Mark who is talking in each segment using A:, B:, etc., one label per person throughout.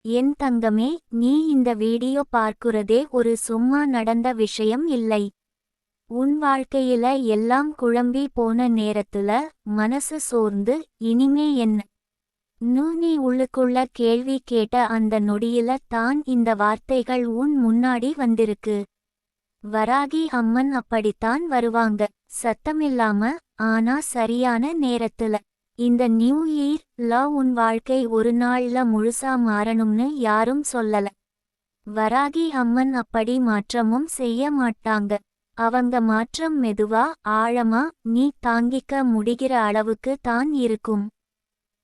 A: என் தங்கமே, நீ இந்த வீடியோ பார்க்குறதே ஒரு சும்மா நடந்த விஷயம் இல்லை. உன் வாழ்க்கையில எல்லாம் குழம்பி போன நேரத்துல மனசு சோர்ந்து இனிமே என்ன நீ உள்ளுக்குள்ள கேள்வி கேட்ட அந்த நொடியில தான் இந்த வார்த்தைகள் உன் முன்னாடி வந்திருக்கு. வராகி அம்மன் அப்படித்தான் வருவாங்க, சத்தமில்லாம, ஆனா சரியான நேரத்துல. இந்த நியூ இயர்ல உன் வாழ்க்கை ஒரு நாள்ல முழுசா மாறணும்னு யாரும் சொல்லல. வராகி அம்மன் அப்படி மாற்றமும் செய்ய மாட்டாங்க. அவங்க மாற்றம் மெதுவா, ஆழமா, நீ தாங்கிக்க முடிகிற அளவுக்கு தான் இருக்கும்.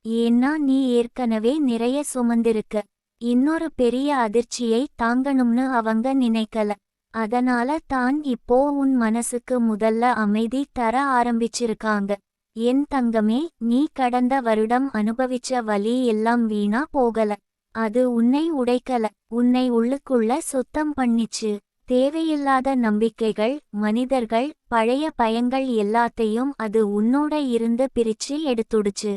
A: ஏன்னா நீ ஏற்கனவே நிறைய சுமந்திருக்க. இன்னொரு பெரிய அதிர்ச்சியை தாங்கணும்னு அவங்க நினைக்கல. அதனால தான் இப்போ உன் மனசுக்கு முதல்ல அமைதி தர ஆரம்பிச்சிருக்காங்க. என் தங்கமே, நீ கடந்த வருடம் அனுபவிச்ச வலி எல்லாம் வீணா போகல. அது உன்னை உடைக்கல, உன்னை உள்ளுக்குள்ள சுத்தம் பண்ணிச்சு. தேவையில்லாத நம்பிக்கைகள், மனிதர்கள், பழைய பயங்கள் எல்லாத்தையும் அது உன்னோட இருந்து பிரிச்சு எடுத்துடுச்சு.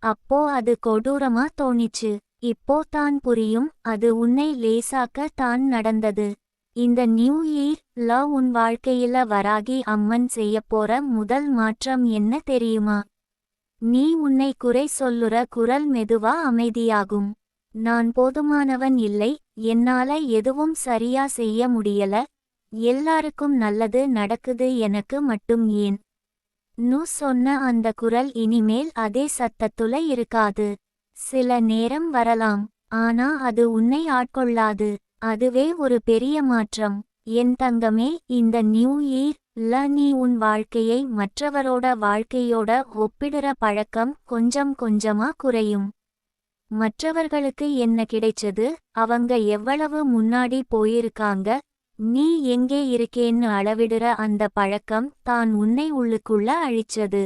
A: அப்போ அது கொடூரமா தோணிச்சு. இப்போ தான் புரியும், அது உன்னை லேசாக்க தான் நடந்தது. இந்த நியூ இயர்ல உன் வாழ்க்கையில வராகி அம்மன் செய்யப்போற முதல் மாற்றம் என்ன தெரியுமா? நீ உன்னை குறை சொல்லுற குரல் மெதுவா அமைதியாகும். நான் போதுமானவன் இல்லை, என்னால எதுவும் சரியா செய்ய முடியல, எல்லாருக்கும் நல்லது நடக்குது, எனக்கு மட்டும் ஏன்? சொன்ன அந்த குரல் இனிமேல் அதே சத்தத்துல இருக்காது. சில நேரம் வரலாம், ஆனா அது உன்னை ஆட்கொள்ளாது. அதுவே ஒரு பெரிய மாற்றம். என் தங்கமே, இந்த நியூ இயர்ல நீ உன் வாழ்க்கையை மற்றவரோட வாழ்க்கையோட ஒப்பிடுற பழக்கம் கொஞ்சம் கொஞ்சமா குறையும். மற்றவர்களுக்கு என்ன கிடைச்சது, அவங்க எவ்வளவு முன்னாடி போயிருக்காங்க, நீ எங்கே இருக்கேன்னு அளவிடுற அந்த பழக்கம் தான் உன்னை உள்ளுக்குள்ள அழிச்சது.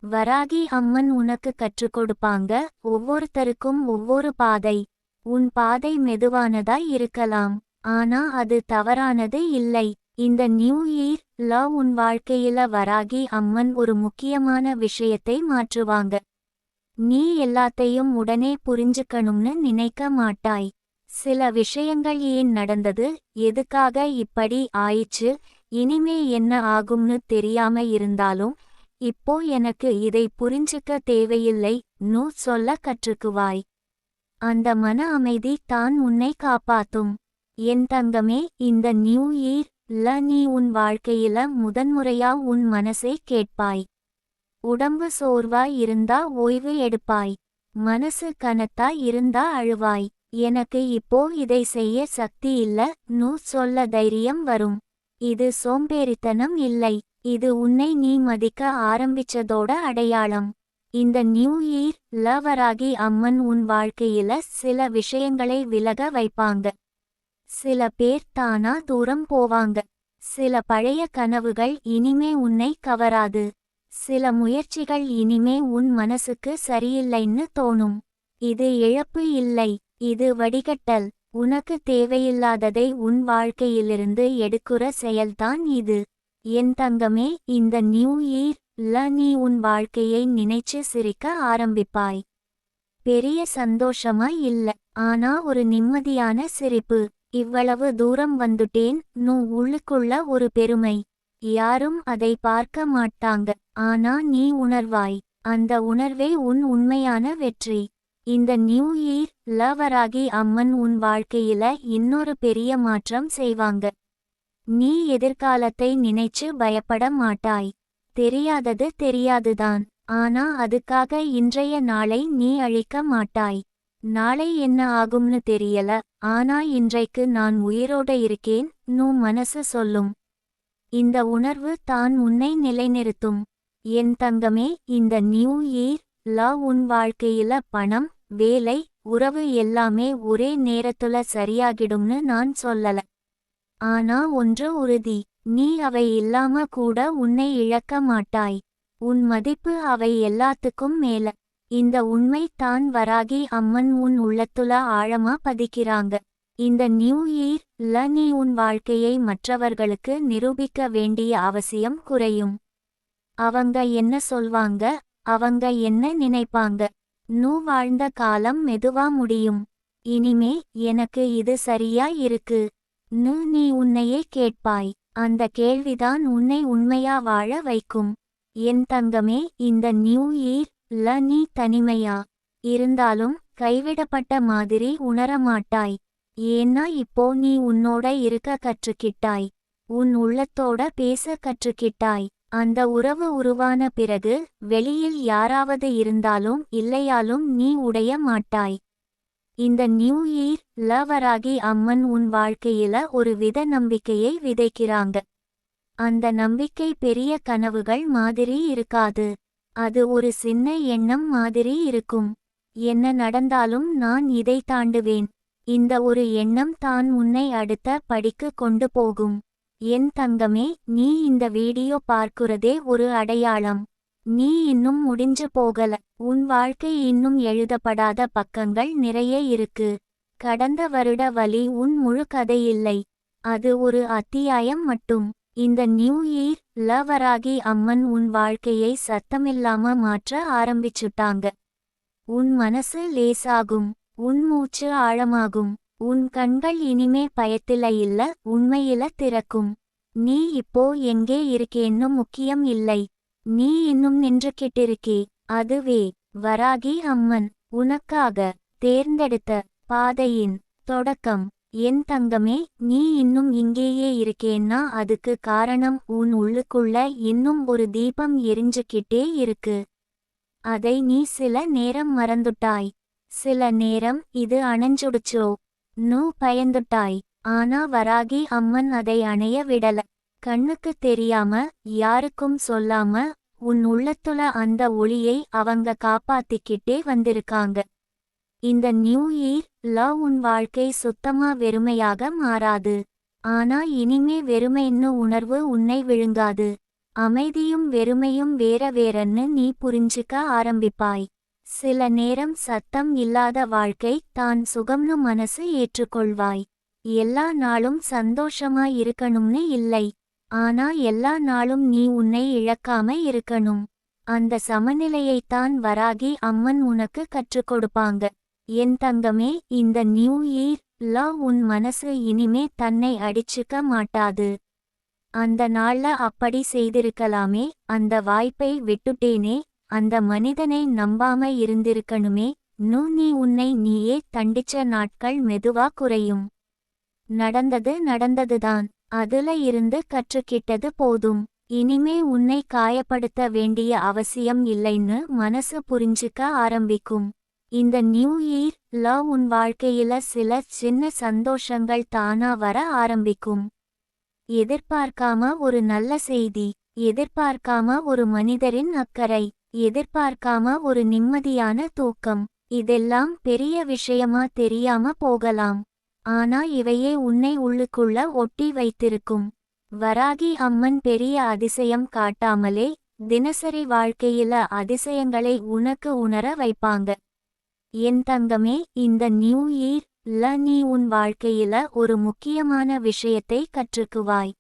A: வராகி அம்மன் உனக்கு கற்றுக் கொடுப்பாங்க, ஒவ்வொருத்தருக்கும் ஒவ்வொரு பாதை. உன் பாதை மெதுவானதாய் இருக்கலாம், ஆனா அது தவறானது இல்லை. இந்த நியூ இயர்ல உன் வாழ்க்கையில வராகி அம்மன் ஒரு முக்கியமான விஷயத்தை மாற்றுவாங்க. நீ எல்லாத்தையும் உடனே புரிஞ்சுக்கணும்னு நினைக்க மாட்டாய். சில விஷயங்கள் ஏன் நடந்தது, எதுக்காக இப்படி ஆயிச்சு, இனிமே என்ன ஆகும்னு தெரியாம இருந்தாலும், இப்போ எனக்கு இதை புரிஞ்சுக்க தேவையில்லை சொல்ல கற்றுக்குவாய். அந்த மன அமைதி தான் உன்னை காப்பாத்தும். என் தங்கமே, இந்த நியூ இயர்ல நீ உன் வாழ்க்கையில முதன்முறையா உன் மனசை கேட்பாய். உடம்பு சோர்வாய் இருந்தா ஓய்வு எடுப்பாய். மனசு கனத்தா இருந்தா அழுவாய். எனக்கு இப்போ இதை செய்ய சக்தி இல்ல சொல்ல தைரியம் வரும். இது சோம்பேறித்தனம் இல்லை, இது உன்னை நீ மதிக்க ஆரம்பிச்சதோட அடையாளம். இந்த நியூ இயர்ல வராகி அம்மன் உன் வாழ்க்கையில சில விஷயங்களை விலக வைப்பாங்க. சில பேர் தானா தூரம் போவாங்க. சில பழைய கனவுகள் இனிமே உன்னை கவராது. சில முயற்சிகள் இனிமே உன் மனசுக்கு சரியில்லைன்னு தோணும். இது இழப்பு இல்லை, இது வடிகட்டல். உனக்கு தேவையில்லாததை உன் வாழ்க்கையிலிருந்து எடுக்குற செயல்தான் இது. என் தங்கமே, இந்த நியூ இயர்ல நீ உன் வாழ்க்கையை நினைச்சு சிரிக்க ஆரம்பிப்பாய். பெரிய சந்தோஷமா இல்ல, ஆனா ஒரு நிம்மதியான சிரிப்பு. இவ்வளவு தூரம் வந்துட்டேன் உள்ளுக்குள்ள ஒரு பெருமை. யாரும் அதை பார்க்க மாட்டாங்க, ஆனா நீ உணர்வாய். அந்த உணர்வே உன் உண்மையான வெற்றி. இந்த நியூ இயர்ல வராகி அம்மன் உன் வாழ்க்கையில இன்னொரு பெரிய மாற்றம் செய்வாங்க. நீ எதிர்காலத்தை நினைச்சு பயப்பட மாட்டாய். தெரியாதது தெரியாதுதான், ஆனா அதுக்காக இன்றைய நாளை நீ அழிக்க மாட்டாய். நாளை என்ன ஆகும்னு தெரியல, ஆனா இன்றைக்கு நான் உயிரோட இருக்கேன் மனசு சொல்லும். இந்த உணர்வு தான் உன்னை நிலைநிறுத்தும். என் தங்கமே, இந்த நியூ இயர்ல உன் வாழ்க்கையில பணம், வேலை, உறவு எல்லாமே ஒரே நேரத்துல சரியாகிடும்னு நான் சொல்லல. ஆனா ஒன்று உறுதி, நீ அவை இல்லாம கூட உன்னை இழக்க மாட்டாய். உன் மதிப்பு அவை எல்லாத்துக்கும் மேல. இந்த உண்மை தான் வராகி அம்மன் உன் உள்ளத்துல ஆழமா பதிக்கிறாங்க. இந்த நியூ இயர்ல நீ உன் வாழ்க்கையை மற்றவர்களுக்கு நிரூபிக்க வேண்டிய அவசியம் குறையும். அவங்க என்ன சொல்வாங்க, அவங்க என்ன நினைப்பாங்க வாழ்ந்த காலம் மெதுவா முடியும். இனிமே எனக்கு இது சரியா இருக்கு நீ உன்னையே கேட்பாய். அந்த கேள்விதான் உன்னை உண்மையா வாழ வைக்கும். என் தங்கமே, இந்த நியூ இயர்ல நீ தனிமையா இருந்தாலும் கைவிடப்பட்ட மாதிரி உணரமாட்டாய். ஏன்னா இப்போ நீ உன்னோட இருக்க கற்றுக்கிட்டாய். உன் உள்ளத்தோட பேச கற்றுக்கிட்டாய். அந்த உறவு உருவான பிறகு வெளியில் யாராவது இருந்தாலும் இல்லையாலும் நீ உடைய மாட்டாய். இந்த நியூ இயர்ல வராகி அம்மன் உன் வாழ்க்கையில ஒரு வித நம்பிக்கையை விதைக்கிறாங்க. அந்த நம்பிக்கை பெரிய கனவுகள் மாதிரி இருக்காது. அது ஒரு சின்ன எண்ணம் மாதிரி இருக்கும். என்ன நடந்தாலும் நான் இதை தாண்டுவேன். இந்த ஒரு எண்ணம் தான் உன்னை அடுத்த படிக்கு கொண்டு போகும். என் தங்கமே, நீ இந்த வீடியோ பார்க்கிறதே ஒரு அடையாளம். நீ இன்னும் முடிஞ்சு போகல. உன் வாழ்க்கை இன்னும் எழுதப்படாத பக்கங்கள் நிறைய இருக்கு. கடந்த வருட வலி உன் முழு கதை இல்லை. அது ஒரு அத்தியாயம் மட்டும். இந்த நியூ இயர்ல வராகி அம்மன் உன் வாழ்க்கையை சத்தமில்லாம மாற்ற ஆரம்பிச்சுட்டாங்க. உன் மனசு லேசாகும். உன் மூச்சு ஆழமாகும். உன் கண்கள் இனிமே பயத்தில இல்ல உண்மையில திறக்கும். நீ இப்போ எங்கே இருக்கேன்னு முக்கியம் இல்லை. நீ இன்னும் நின்றுகிட்டிருக்கே. அதுவே வராகி அம்மன் உனக்காக தேர்ந்தெடுத்த பாதையின் தொடக்கம். என் தங்கமே, நீ இன்னும் இங்கேயே இருக்கேன்னா அதுக்கு காரணம் உன் உள்ளுக்குள்ள இன்னும் ஒரு தீபம் எரிஞ்சுக்கிட்டே இருக்கு. அதை நீ சில நேரம் மறந்துட்டாய். சில நேரம் இது அணைஞ்சுடுச்சோ நூ பயந்துட்டாய். ஆனா வராகி அம்மன் அதை அணைய விடல. கண்ணுக்கு தெரியாம யாருக்கும் சொல்லாம உன் உள்ளத்துல அந்த ஒளியை அவங்க காப்பாத்திக்கிட்டே வந்திருக்காங்க. இந்த நியூ இயர்ல உன் வாழ்க்கை சுத்தமா வெறுமையாக மாறாது. ஆனா இனிமே வெறுமைன்னு உணர்வு உன்னை விழுங்காது. அமைதியும் வெறுமையும் வேற வேறன்னு நீ புரிஞ்சுக்க ஆரம்பிப்பாய். சில நேரம் சத்தம் இல்லாத வாழ்க்கை தான் சுகம்னு மனசு ஏற்றுக்கொள்வாய். எல்லா நாளும் சந்தோஷமா இருக்கணும்னு இல்லை. ஆனா எல்லா நாளும் நீ உன்னை இழக்காம இருக்கணும். அந்த சமநிலையைத்தான் வராகி அம்மன் உனக்கு கற்றுக் கொடுப்பாங்க. என் தங்கமே, இந்த நியூ இயர்ல உன் மனசு இனிமே தன்னை அடிச்சுக்க மாட்டாது. அந்த நாள்ல அப்படி செய்திருக்கலாமே, அந்த வாய்ப்பை விட்டுட்டேனே, அந்த மனிதனை நம்பாம இருந்திருக்கணுமே நீ உன்னை நீயே தண்டிச்ச நாட்கள் மெதுவா குறையும். நடந்தது நடந்ததுதான். அதுல இருந்து கற்றுக்கிட்டது போதும். இனிமே உன்னை காயப்படுத்த வேண்டிய அவசியம் இல்லைன்னு மனசு புரிஞ்சுக்க ஆரம்பிக்கும். இந்த நியூ இயர்ல உன் வாழ்க்கையில சில சின்ன சந்தோஷங்கள் தானா வர ஆரம்பிக்கும். எதிர்பார்க்காம ஒரு நல்ல செய்தி, எதிர்பார்க்காம ஒரு மனிதரின் அக்கறை, எதிர்பார்க்காம ஒரு நிம்மதியான தூக்கம். இதெல்லாம் பெரிய விஷயமா தெரியாம போகலாம். ஆனா இவையே உன்னை உள்ளுக்குள்ள ஒட்டி வைத்திருக்கும். வராகி அம்மன் பெரிய அதிசயம் காட்டாமலே தினசரி வாழ்க்கையில அதிசயங்களை உனக்கு உணர வைப்பாங்க. என் தங்கமே, இந்த நியூ இயர்ல நீ உன் வாழ்க்கையில ஒரு முக்கியமான விஷயத்தை கற்றுக்குவாய்.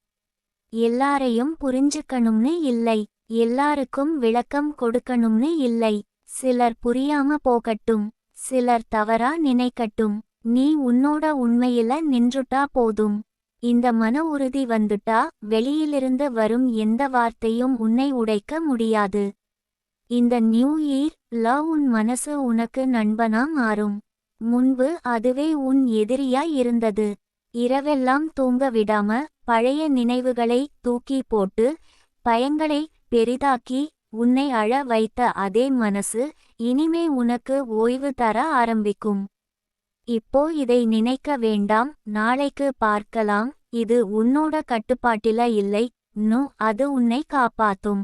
A: எல்லாரையும் புரிஞ்சுக்கணும்னு இல்லை. எல்லாருக்கும் விளக்கம் கொடுக்கணும்னு இல்லை. சிலர் புரியாம போகட்டும். சிலர் தவறா நினைக்கட்டும். நீ உன்னோட உண்மையில நின்றுட்டா போதும். இந்த மன உறுதி வந்துட்டா வெளியிலிருந்து வரும் எந்த வார்த்தையும் உன்னை உடைக்க முடியாது. இந்த நியூ இயர்ல உன் மனசு உனக்கு நண்பனா மாறும். முன்பு அதுவே உன் எதிரியா இருந்தது. இரவெல்லாம் தூங்க விடாம பழைய நினைவுகளை தூக்கி போட்டு பயங்களை பெரிதாக்கி உன்னை அழ வைத்த அதே மனசு இனிமே உனக்கு ஓய்வு தர ஆரம்பிக்கும். இப்போ இதை நினைக்க வேண்டாம், நாளைக்கு பார்க்கலாம், இது உன்னோட கட்டுப்பாட்டில இல்லை, அது உன்னை காப்பாத்தும்.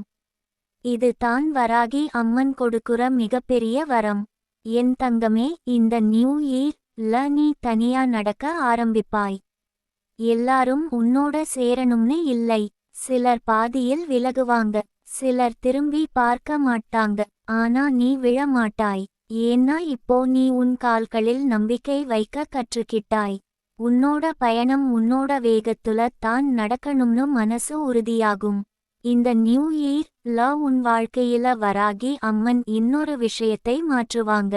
A: இது தான் வராகி அம்மன் கொடுக்குற மிகப்பெரிய வரம். என் தங்கமே, இந்த நியூ இயர்ல நீ தனியா நடக்க ஆரம்பிப்பாய். எல்லாரும் உன்னோட சேரணும்னு இல்லை. சிலர் பாதியில் விலகுவாங்க. சிலர் திரும்பி பார்க்க மாட்டாங்க. ஆனா நீ விழமாட்டாய். ஏன்னா இப்போ நீ உன் கால்களில் நம்பிக்கை வைக்க கற்றுக்கிட்டாய். உன்னோட பயணம் உன்னோட வேகத்துல தான் நடக்கணும்னு மனசு உறுதியாகும். இந்த நியூ இயர்ல உன் வாழ்க்கையில வராகி அம்மன் இன்னொரு விஷயத்தை மாற்றுவாங்க.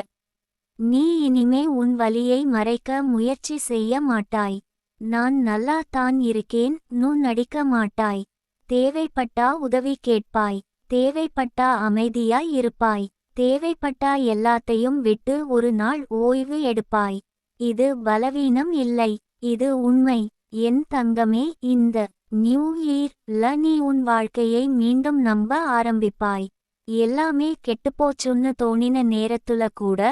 A: நீ இனிமே உன் வலியை மறைக்க முயற்சி செய்ய மாட்டாய். நான் நல்லா தான் இருக்கேன் நு நடிக்க மாட்டாய். தேவைப்பட்டா உதவி கேட்பாய். தேவைப்பட்டா அமைதியாய் இருப்பாய். தேவைப்பட்டா எல்லாத்தையும் விட்டு ஒரு நாள் ஓய்வு எடுப்பாய். இது பலவீனம் இல்லை, இது உண்மை. என் தங்கமே, இந்த நியூ இயர்ல நீ உன் வாழ்க்கையை மீண்டும் நம்ப ஆரம்பிப்பாய். எல்லாமே கெட்டுப்போச்சுன்னு தோணின நேரத்துல கூட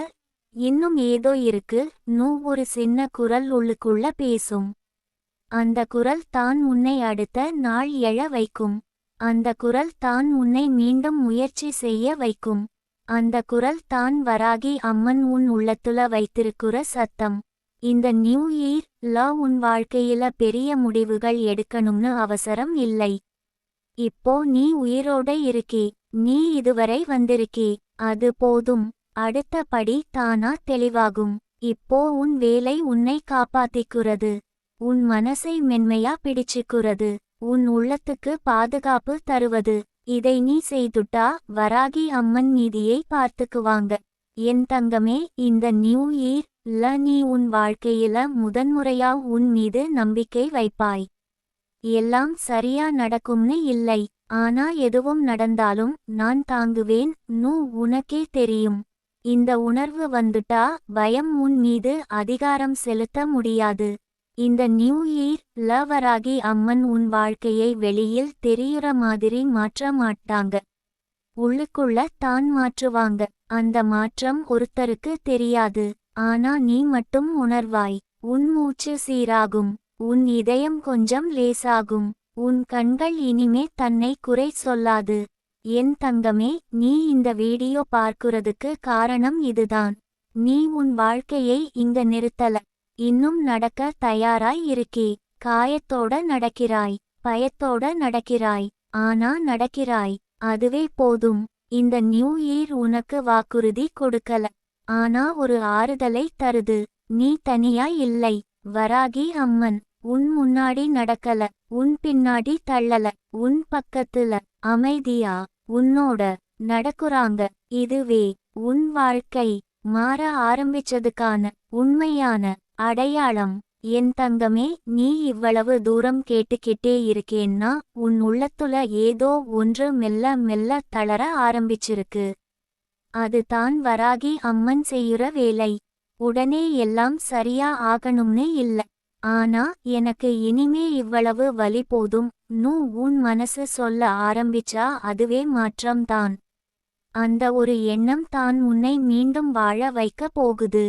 A: இன்னும் ஏதோ இருக்கு நூ ஒரு சின்ன குரல் உள்ளுக்குள்ள பேசும். அந்த குரல் தான் உன்னை அடுத்த நாள் எழ வைக்கும். அந்த குரல் தான் உன்னை மீண்டும் முயற்சி செய்ய வைக்கும். அந்த குரல் தான் வராகி அம்மன் உன் உள்ளத்துல வைத்திருக்கிற சத்தம். இந்த நியூ இயர்ல உன் வாழ்க்கையில பெரிய முடிவுகள் எடுக்கணும்னு அவசரம் இல்லை. இப்போ நீ உயிரோட இருக்கே, நீ இதுவரை வந்திருக்கே, அது போதும். அடுத்த படி தானா தெளிவாகும். இப்போ உன் வேலை உன்னை காப்பாத்திக்குறது. உன் மனசை மென்மையா பிடிச்சுக்குறது. உன் உள்ளத்துக்கு பாதுகாப்பு தருவது. இதை நீ செய்துட்டா வராகி அம்மன் மீதியை பார்த்துக்குவாங்க. என் தங்கமே, இந்த நியூ இயர்ல நீ உன் வாழ்க்கையில முதன்முறையா உன் மீது நம்பிக்கை வைப்பாய். எல்லாம் சரியா நடக்கும்னு இல்லை, ஆனா எதுவும் நடந்தாலும் நான் தாங்குவேன் நு உனக்கே தெரியும். இந்த உணர்வு வந்துட்டா பயம் உன் மீது அதிகாரம் செலுத்த முடியாது. இந்த நியூ இயர்ல வராகி அம்மன் உன் வாழ்க்கையை வெளியில் தெரியுற மாதிரி மாற்ற மாட்டாங்க. உள்ளுக்குள்ள தான் மாற்றுவாங்க. அந்த மாற்றம் ஒருத்தருக்கு தெரியாது, ஆனா நீ மட்டும் உணர்வாய். உன் மூச்சு சீராகும். உன் இதயம் கொஞ்சம் லேசாகும். உன் கண்கள் இனிமே தன்னை குறை சொல்லாது. என் தங்கமே, நீ இந்த வீடியோ பார்க்கிறதுக்கு காரணம் இதுதான். நீ உன் வாழ்க்கையை இங்க நிறுத்தல. இன்னும் நடக்க தயாராய் இருக்கே. காயத்தோட நடக்கிறாய், பயத்தோட நடக்கிறாய், ஆனா நடக்கிறாய். அதுவே போதும். இந்த நியூ இயர் உனக்கு வாக்குறுதி கொடுக்கல, ஆனா ஒரு ஆறுதலை தருது. நீ தனியாய் இல்லை. வராகி அம்மன் உன் முன்னாடி நடக்கல, உன் பின்னாடி தள்ளல, உன் பக்கத்துல அமைதியா உன்னோட நடக்குறாங்க. இதுவே உன் வாழ்க்கை மாற ஆரம்பிச்சதுக்கான உண்மையான அடையாளம். என் தங்கமே, நீ இவ்வளவு தூரம் கேட்டுக்கிட்டே இருக்கேன்னா உன் உள்ளத்துல ஏதோ ஒன்று மெல்ல மெல்ல தளர ஆரம்பிச்சிருக்கு. அது தான் வராகி அம்மன் செய்யுற வேலை. உடனே எல்லாம் சரியா ஆகணும்னு இல்ல, ஆனா எனக்கு இனிமே இவ்வளவு வலி போதும் நு உன் மனசு சொல்ல ஆரம்பிச்சா அதுவே மாற்றம்தான். அந்த ஒரு எண்ணம் தான் உன்னை மீண்டும் வாழ வைக்க போகுது.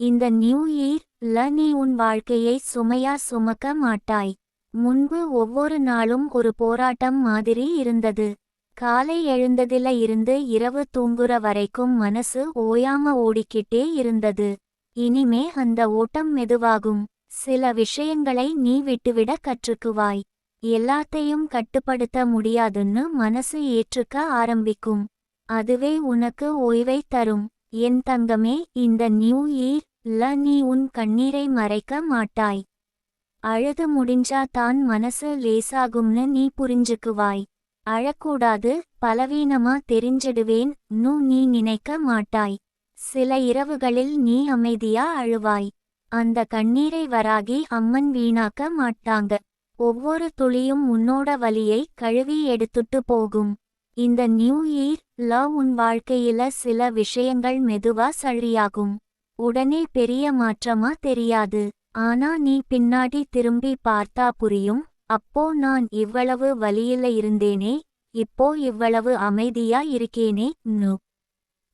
A: இந்த நியூ இயர்ல நீ உன் வாழ்க்கையை சுமையா சுமக்க மாட்டாய். முன்பு ஒவ்வொரு நாளும் ஒரு போராட்டம் மாதிரி இருந்தது. காலை எழுந்ததில இருந்து இரவு தூங்குற வரைக்கும் மனசு ஓயாம ஓடிக்கிட்டே இருந்தது. இனிமே அந்த ஓட்டம் மெதுவாகும். சில விஷயங்களை நீ விட்டுவிட கற்றுக்குவாய். எல்லாத்தையும் கட்டுப்படுத்த முடியாதுன்னு மனசு ஏற்றுக்க ஆரம்பிக்கும். அதுவே உனக்கு ஓய்வை தரும். என் தங்கமே, இந்த நியூ இயர்ல நீ உன் கண்ணீரை மறைக்க மாட்டாய். அழுது முடிஞ்சா தான் மனசு லேசாகும்னு நீ புரிஞ்சுக்குவாய். அழக்கூடாது, பலவீனமா தெரிஞ்சிடுவேன் நு நீ நினைக்க மாட்டாய். சில இரவுகளில் நீ அமைதியா அழுவாய். அந்த கண்ணீரை வராகி அம்மன் வீணாக்க மாட்டாங்க. ஒவ்வொரு துளியும் உன்னோட வலியை கழுவி எடுத்துட்டு போகும். இந்த நியூ இயர்ல உன் வாழ்க்கையில சில விஷயங்கள் மெதுவா சரியாகும். உடனே பெரிய மாற்றமா தெரியாது, ஆனா நீ பின்னாடி திரும்பி பார்த்தா புரியும். அப்போ நான் இவ்வளவு வலியில இருந்தேனே, இப்போ இவ்வளவு அமைதியா இருக்கேனே நு.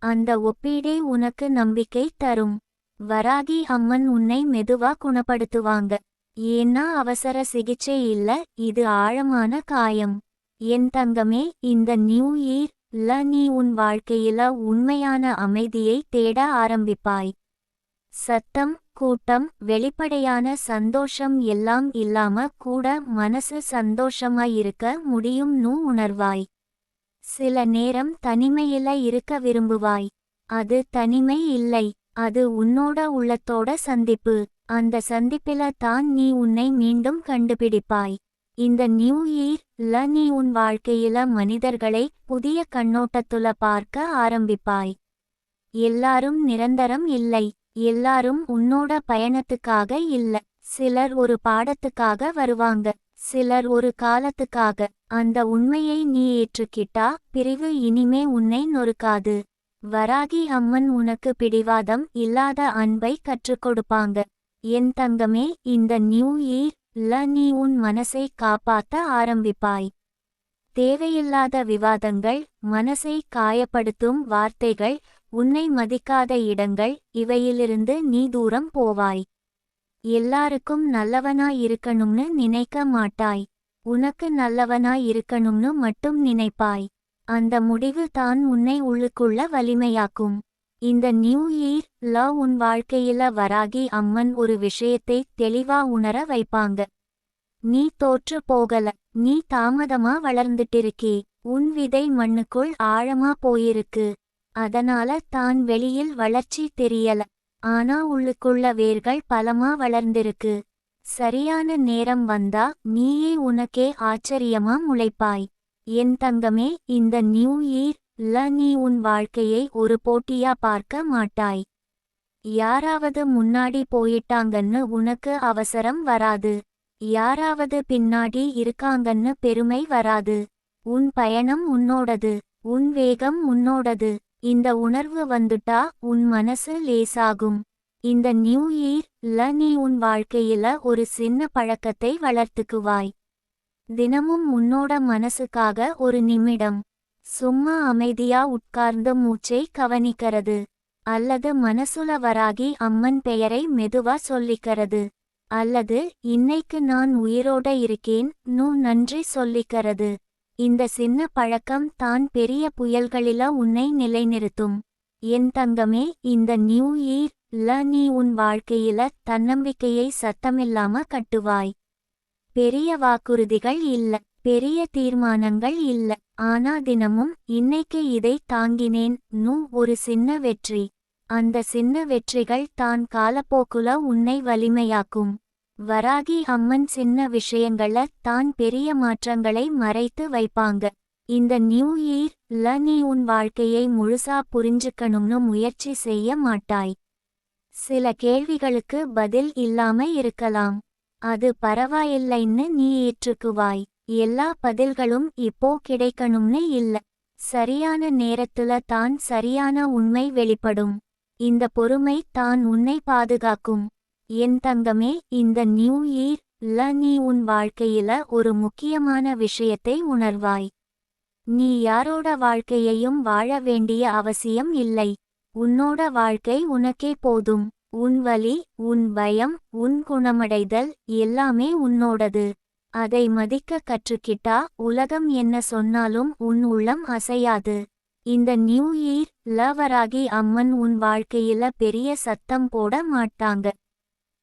A: அந்த ஒப்பீடே உனக்கு நம்பிக்கை தரும். வராகி அம்மன் உன்னை மெதுவா குணப்படுத்துவாங்க. ஏன்னா அவசர சிகிச்சை இல்ல, இது ஆழமான காயம். என் தங்கமே, இந்த நியூ இயர்ல நீ உன் வாழ்க்கையில உண்மையான அமைதியை தேட ஆரம்பிப்பாய். சத்தம், கூட்டம், வெளிப்படையான சந்தோஷம் எல்லாம் இல்லாம கூட மனசு சந்தோஷமா இருக்க முடியும் நு உணர்வாய். சில நேரம் தனிமையில இருக்க விரும்புவாய். அது தனிமை இல்லை, அது உன்னோட உள்ளத்தோட சந்திப்பு. அந்த சந்திப்பில தான் நீ உன்னை மீண்டும் கண்டுபிடிப்பாய். இந்த நியூ இயர்ல நீ உன் வாழ்க்கையில மனிதர்களை புதிய கண்ணோட்டத்துல பார்க்க ஆரம்பிப்பாய். எல்லாரும் நிரந்தரம் இல்லை. எல்லாரும் உன்னோட பயணத்துக்காக இல்ல. சிலர் ஒரு பாடத்துக்காக வருவாங்க, சிலர் ஒரு காலத்துக்காக. அந்த உண்மையை நீ ஏற்றுக்கிட்டா பிரிவு இனிமே உன்னை நொறுக்காது. வராகி அம்மன் உனக்கு பிடிவாதம் இல்லாத அன்பை கற்றுக் கொடுப்பாங்க. என் தங்கமே, இந்த நியூ இயர்ல நீ உன் மனசை காப்பாத்த ஆரம்பிப்பாய். தேவையில்லாத விவாதங்கள், மனசை காயப்படுத்தும் வார்த்தைகள், உன்னை மதிக்காத இடங்கள், இவையிலிருந்து நீ தூரம் போவாய். எல்லாருக்கும் நல்லவனாய் இருக்கணும்னு நினைக்க மாட்டாய். உனக்கு நல்லவனாய் இருக்கணும்னு மட்டும் நினைப்பாய். அந்த முடிவு தான் உன்னை உள்ளுக்குள்ள வலிமையாக்கும். இந்த நியூ இயர்ல உன் வாழ்க்கையில வராகி அம்மன் ஒரு விஷயத்தை தெளிவா உணர வைப்பாங்க. நீ தோற்று போகல, நீ தாமதமா வளர்ந்துட்டிருக்கே. உன் விதை மண்ணுக்குள் ஆழமா போயிருக்கு. அதனால தான் வெளியில் வளர்ச்சி தெரியல, ஆனா உள்ளுக்குள்ள வேர்கள் பலமா வளர்ந்திருக்கு. சரியான நேரம் வந்தா நீயே உனக்கே ஆச்சரியமா முளைப்பாய். என் தங்கமே, இந்த நியூ இயர்ல நீ உன் வாழ்க்கையை ஒரு போட்டியா பார்க்க மாட்டாய். யாராவது முன்னாடி போயிட்டாங்கன்னு உனக்கு அவசரம் வராது. யாராவது பின்னாடி இருக்காங்கன்னு பெருமை வராது. உன் பயணம் உன்னோடது, உன் வேகம் உன்னோடது. இந்த உணர்வு வந்துட்டா உன் மனசு லேசாகும். இந்த நியூ இயர்ல நீ உன் வாழ்க்கையில ஒரு சின்ன பழக்கத்தை வளர்த்துக்குவாய். தினமும் உன்னோட மனசுக்காக ஒரு நிமிடம் சும்மா அமைதியா உட்கார்ந்து மூச்சை கவனிக்கிறது. அல்லது மனசுல வராகி அம்மன் பெயரை மெதுவா சொல்லிக்கிறது. அல்லது இன்னைக்கு நான் உயிரோட இருக்கேன் நன்றி சொல்லிக்கிறது. இந்த சின்ன பழக்கம் தான் பெரிய புயல்களில உன்னை நிலைநிறுத்தும். என் தங்கமே, இந்த நியூ இயர்ல நீ உன் வாழ்க்கையில தன்னம்பிக்கையை சத்தமில்லாம கட்டுவாய். பெரிய வாக்குறுதிகள் இல்ல, பெரிய தீர்மானங்கள் இல்ல, ஆனா தினமும் இன்னைக்கு இதை தாங்கினேன் ஒரு சின்ன வெற்றி. அந்த சின்ன வெற்றிகள் தான் காலப்போக்குல உன்னை வலிமையாக்கும். வராகி அம்மன் சின்ன விஷயங்கள தான் பெரிய மாற்றங்களை மறைத்து வைப்பாங்க. இந்த நியூ இயர்ல நீ உன் வாழ்க்கையை முழுசா புரிஞ்சுக்கணும்னு முயற்சி செய்ய மாட்டாய். சில கேள்விகளுக்கு பதில் இல்லாம இருக்கலாம். அது பரவாயில்லைன்னு நீ ஏற்றுக்குவாய். எல்லா பதில்களும் இப்போ கிடைக்கணும்னு இல்ல. சரியான நேரத்துல தான் சரியான உண்மை வெளிப்படும். இந்த பொறுமை தான் உன்னை பாதுகாக்கும். என் தங்கமே, இந்த நியூ இயர்ல நீ உன் வாழ்க்கையில ஒரு முக்கியமான விஷயத்தை உணர்வாய். நீ யாரோட வாழ்க்கையையும் வாழ வேண்டிய அவசியம் இல்லை. உன்னோட வாழ்க்கை உனக்கே போதும். உன் வலி, உன் பயம், உன் குணமடைதல் எல்லாமே உன்னோடது. அதை மதிக்க கற்றுக்கிட்டா உலகம் என்ன சொன்னாலும் உன் உள்ளம் அசையாது. இந்த நியூ இயர்ல வராகி அம்மன் உன் வாழ்க்கையில பெரிய சத்தம் போட மாட்டாங்க.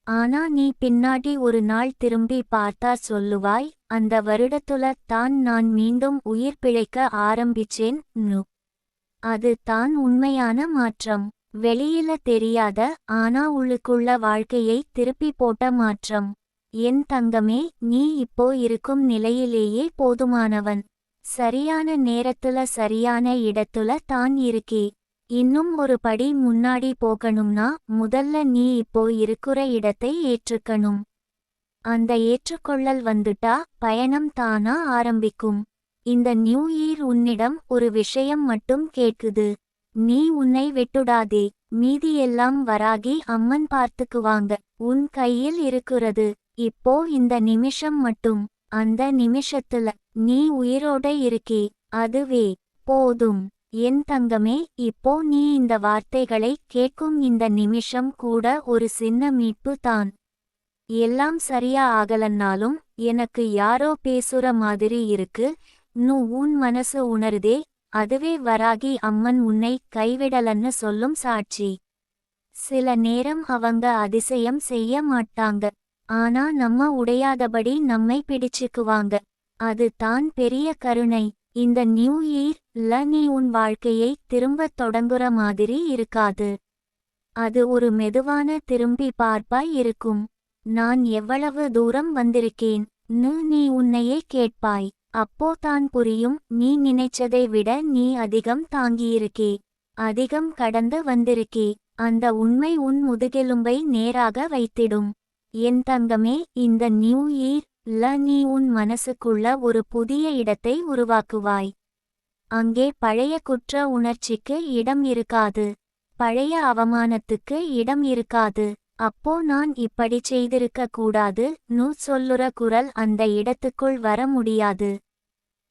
A: ஆனா நீ பின்னாடி ஒரு நாள் திரும்பி பார்த்தா சொல்லுவாய், அந்த வருடத்துல தான் நான் மீண்டும் உயிர் பிழைக்க ஆரம்பிச்சேன். அது தான் உண்மையான மாற்றம். வெளியில தெரியாத, ஆனா உள்ளுக்குள்ள வாழ்க்கையை திருப்பி போட்ட மாற்றம். என் தங்கமே, நீ இப்போ இருக்கும் நிலையிலேயே போதுமானவன். சரியான நேரத்துல சரியான இடத்துல தான் இருக்கே. இன்னும் ஒரு படி முன்னாடி போகணும்னா முதல்ல நீ இப்போ இருக்கிற இடத்தை ஏற்றுக்கணும். அந்த ஏற்றுக்கொள்ளல் வந்துட்டா பயணம் தானா ஆரம்பிக்கும். இந்த நியூ இயர் உன்னிடம் ஒரு விஷயம் மட்டும் கேட்குது. நீ உன்னை விட்டுடாதே. மீதியெல்லாம் வராகி அம்மன் பார்த்துக்குவாங்க. உன் கையில் இருக்கிறது இப்போ இந்த நிமிஷம் மட்டும். அந்த நிமிஷத்துல நீ உயிரோட இருக்கே, அதுவே போதும். என் தங்கமே, இப்போ நீ இந்த வார்த்தைகளை கேட்கும் இந்த நிமிஷம் கூட ஒரு சின்ன மீட்பு தான். எல்லாம் சரியா ஆகலன்னாலும் எனக்கு யாரோ பேசுற மாதிரி இருக்கு உன் மனசு உணருதே. அதுவே வராகி அம்மன் உன்னை கைவிடலன்னு சொல்லும் சாட்சி. சில நேரம் அவங்க அதிசயம் செய்ய மாட்டாங்க, ஆனா நம்ம உடையாதபடி நம்மை பிடிச்சுக்குவாங்க. அது தான் பெரிய கருணை. இந்த நியூ இயர்ல நீ உன் வாழ்க்கையை திரும்பத் தொடங்குற மாதிரி இருக்காது. அது ஒரு மெதுவான திரும்பி பார்ப்பாய் இருக்கும். நான் எவ்வளவு தூரம் வந்திருக்கேன் நீ உன்னையே கேட்பாய். அப்போ தான் புரியும், நீ நினைச்சதை விட நீ அதிகம் தாங்கியிருக்கே. அதிகம் கடந்து வந்திருக்கே. அந்த உண்மை உன் முதுகெலும்பை நேராக வைத்திடும். என் தங்கமே, இந்த நியூ இயர் நீ உன் மனசுக்குள்ள ஒரு புதிய இடத்தை உருவாக்குவாய். அங்கே பழைய குற்ற உணர்ச்சிக்கு இடம் இருக்காது. பழைய அவமானத்துக்கு இடம் இருக்காது. அப்போ நான் இப்படி செய்திருக்க கூடாது சொல்லுற குரல் அந்த இடத்துக்குள் வர முடியாது.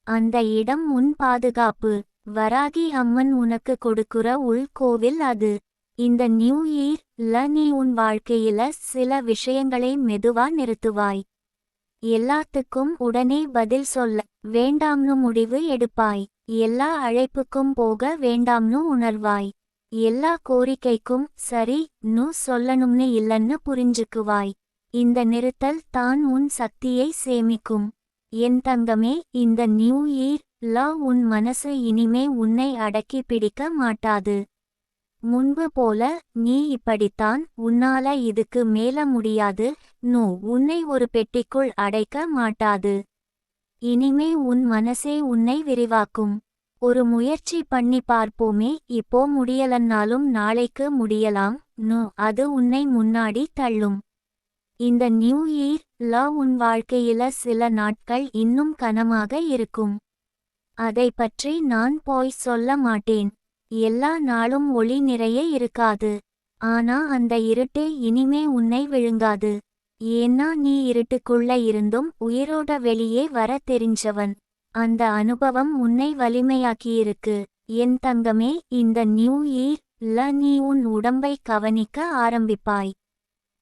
A: அந்த இடம் உன் பாதுகாப்பு. வராகி அம்மன் உனக்கு கொடுக்குற உள்கோவில் அது. இந்த நியூ இயர் நீ உன் வாழ்க்கையில சில விஷயங்களை மெதுவா நிறுத்துவாய். எல்லாத்துக்கும் உடனே பதில் சொல்ல வேண்டாம்னு முடிவு எடுப்பாய். எல்லா அழைப்புக்கும் போக வேண்டாம்னு உணர்வாய். எல்லா கோரிக்கைக்கும் சரி சொல்லணும்னு இல்லன்னு புரிஞ்சுக்குவாய். இந்த நிறுத்தல் தான் உன் சக்தியை சேமிக்கும். என் தங்கமே, இந்த நியூ இயர் உன் மனசு இனிமே உன்னை அடக்கி பிடிக்க மாட்டாது. முன்பு போல நீ இப்படித்தான், உன்னால இதுக்கு மேல முடியாது உன்னை ஒரு பெட்டிக்குள் அடைக்க மாட்டாது. இனிமே உன் மனசே உன்னை விரிவாக்கும். ஒரு முயற்சி பண்ணி பார்ப்போமே, இப்போ முடியலன்னாலும் நாளைக்கு முடியலாம் அது உன்னை முன்னாடி தள்ளும். இந்த நியூ இயர் உன் வாழ்க்கையில சில நாட்கள் இன்னும் கனமாக இருக்கும். அதை பற்றி நான் போய் சொல்ல மாட்டேன். எல்லா நாளும் ஒளி நிறைய இருக்காது. ஆனா அந்த இருட்டு இனிமே உன்னை விழுங்காது. ஏன்னா நீ இருட்டுக்குள்ள இருந்தும் உயிரோட வெளியே வர தெரிஞ்சவன். அந்த அனுபவம் உன்னை வலிமையாக்கியிருக்கு. என் தங்கமே, இந்த நியூ இயர் நீ உன் உடம்பை கவனிக்க ஆரம்பிப்பாய்.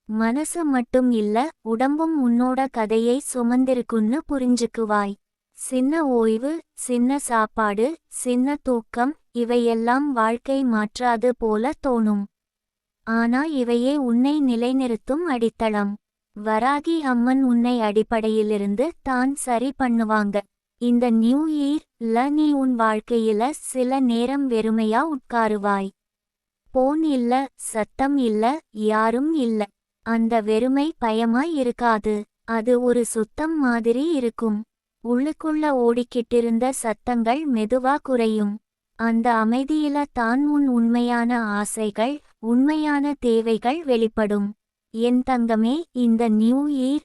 A: மனசு மட்டும் இல்ல, உடம்பும் உன்னோட கதையை சுமந்திருக்குன்னு புரிஞ்சுக்குவாய். சின்ன ஓய்வு, சின்ன சாப்பாடு, சின்ன தூக்கம், இவையெல்லாம் வாழ்க்கை மாற்றாது போல தோணும். ஆனா இவையே உன்னை நிலைநிறுத்தும் அடித்தளம். வராகி அம்மன் உன்னை அடிப்படையிலிருந்து தான் சரி பண்ணுவாங்க. இந்த நியூ இயர் நீ உன் வாழ்க்கையில சில நேரம் வெறுமையா உட்காருவாய். போன் இல்ல, சத்தம் இல்ல, யாரும் இல்ல. அந்த வெறுமை பயமாய் இருக்காது. அது ஒரு சுத்தம் மாதிரி இருக்கும். உள்ளுக்குள்ள ஓடிக்கிட்டிருந்த சத்தங்கள் மெதுவா குறையும். அந்த அமைதியில தான் உன் உண்மையான ஆசைகள், உண்மையான தேவைகள் வெளிப்படும். என் தங்கமே, இந்த நியூ இயர்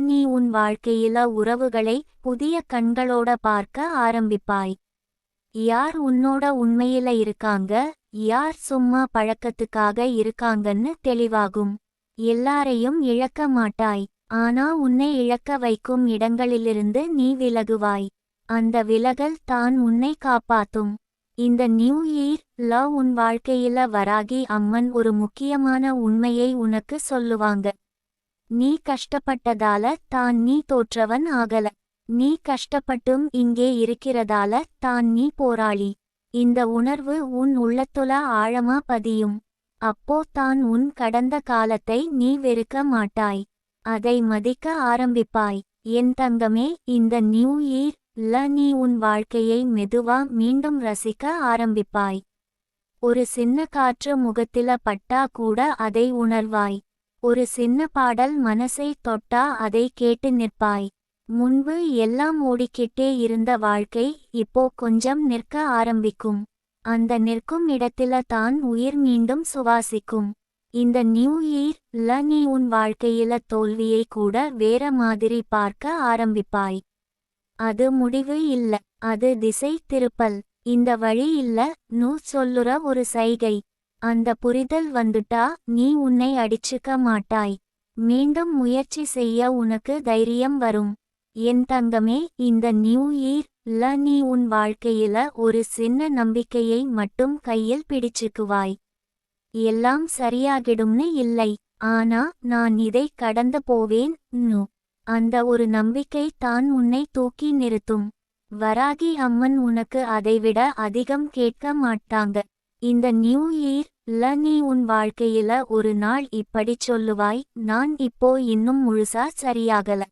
A: நீ உன் வாழ்க்கையில உறவுகளை புதிய கண்களோட பார்க்க ஆரம்பிப்பாய். யார் உன்னோட உண்மையில இருக்காங்க, யார் சும்மா பழக்கத்துக்காக இருக்காங்கன்னு தெளிவாகும். எல்லாரையும் இழக்க மாட்டாய். ஆனா உன்னை இழக்க வைக்கும் இடங்களிலிருந்து நீ விலகுவாய். அந்த விலகல் தான் உன்னை காப்பாத்தும். இந்த நியூ இயர் உன் வாழ்க்கையில வராகி அம்மன் ஒரு முக்கியமான உண்மையை உனக்கு சொல்லுவாங்க. நீ கஷ்டப்பட்டதால தான் நீ தோற்றவன் ஆகல. நீ கஷ்டப்பட்டும் இங்கே இருக்கிறதால தான் நீ போராளி. இந்த உணர்வு உன் உள்ளத்துல ஆழமா பதியும். அப்போ தான் உன் கடந்த காலத்தை நீ வெறுக்க மாட்டாய். அதை மதிக்க ஆரம்பிப்பாய். என் தங்கமே, இந்த நியூ இயர் நீ உன் வாழ்க்கையை மெதுவா மீண்டும் ரசிக்க ஆரம்பிப்பாய். ஒரு சின்ன காற்று முகத்தில பட்டா கூட அதை உணர்வாய். ஒரு சின்ன பாடல் மனசை தொட்டா அதை கேட்டு நிற்பாய். முன்பு எல்லாம் ஓடிக்கிட்டே இருந்த வாழ்க்கை இப்போ கொஞ்சம் நிற்க ஆரம்பிக்கும். அந்த நிற்கும் இடத்தில தான் உயிர் மீண்டும் சுவாசிக்கும். இந்த நியூ இயர் நீ உன் வாழ்க்கையில தோல்வியை கூட வேற மாதிரி பார்க்க ஆரம்பிப்பாய். அது முடிவு இல்ல, அது திசை திருப்பல். இந்த வழி இல்ல சொல்லுற ஒரு சைகை. அந்த புரிதல் வந்துட்டா நீ உன்னை அடிச்சுக்க மாட்டாய். மீண்டும் முயற்சி செய்ய உனக்கு தைரியம் வரும். என் தங்கமே, இந்த நியூ இயர் நீ உன் வாழ்க்கையில ஒரு சின்ன நம்பிக்கையை மட்டும் கையில் பிடிச்சுக்குவாய். எல்லாம் சரியாகிடும்னு இல்லை, ஆனா நான் இதை கடந்து போவேன் அந்த ஒரு நம்பிக்கை தான் உன்னை தூக்கி நிறுத்தும். வராகி அம்மன் உனக்கு அதைவிட அதிகம் கேட்க மாட்டாங்க. இந்த நியூ இயர் நீ உன் வாழ்க்கையில ஒரு நாள் இப்படி சொல்லுவாய், நான் இப்போ இன்னும் முழுசா சரியாகல.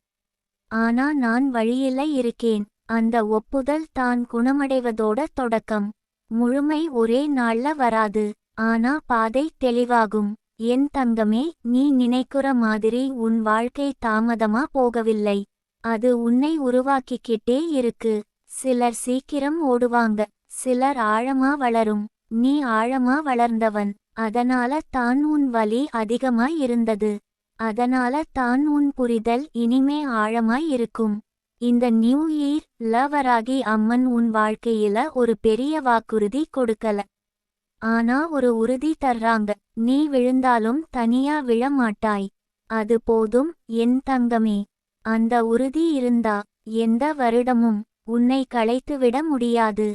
A: ஆனா நான் வழியில இருக்கேன். அந்த ஒப்புதல் தான் குணமடைவதோட தொடக்கம். முழுமை ஒரே நாள்ல வராது, ஆனா பாதை தெளிவாகும். என் தங்கமே, நீ நினைக்கிற மாதிரி உன் வாழ்க்கை தாமதமா போகவில்லை. அது உன்னை உருவாக்கிக்கிட்டே இருக்கு. சிலர் சீக்கிரம் ஓடுவாங்க, சிலர் ஆழமா வளரும், நீ ஆழமா வளர்ந்தவன். அதனால தான் உன் வலி அதிகமாய் இருந்தது. அதனால தான் உன் புரிதல் இனிமே ஆழமாய் இருக்கும். இந்த நியூ இயர் லவராகி அம்மன் உன் வாழ்க்கையில ஒரு பெரிய வாக்குறுதி கொடுக்கல. ஆனா ஒரு உறுதி தர்றாங்க. நீ விழுந்தாலும் தனியா விழ மாட்டாய். அது போதும் என் தங்கமே. அந்த உறுதி இருந்தா எந்த வருடமும் உன்னை களைத்துவிட முடியாது.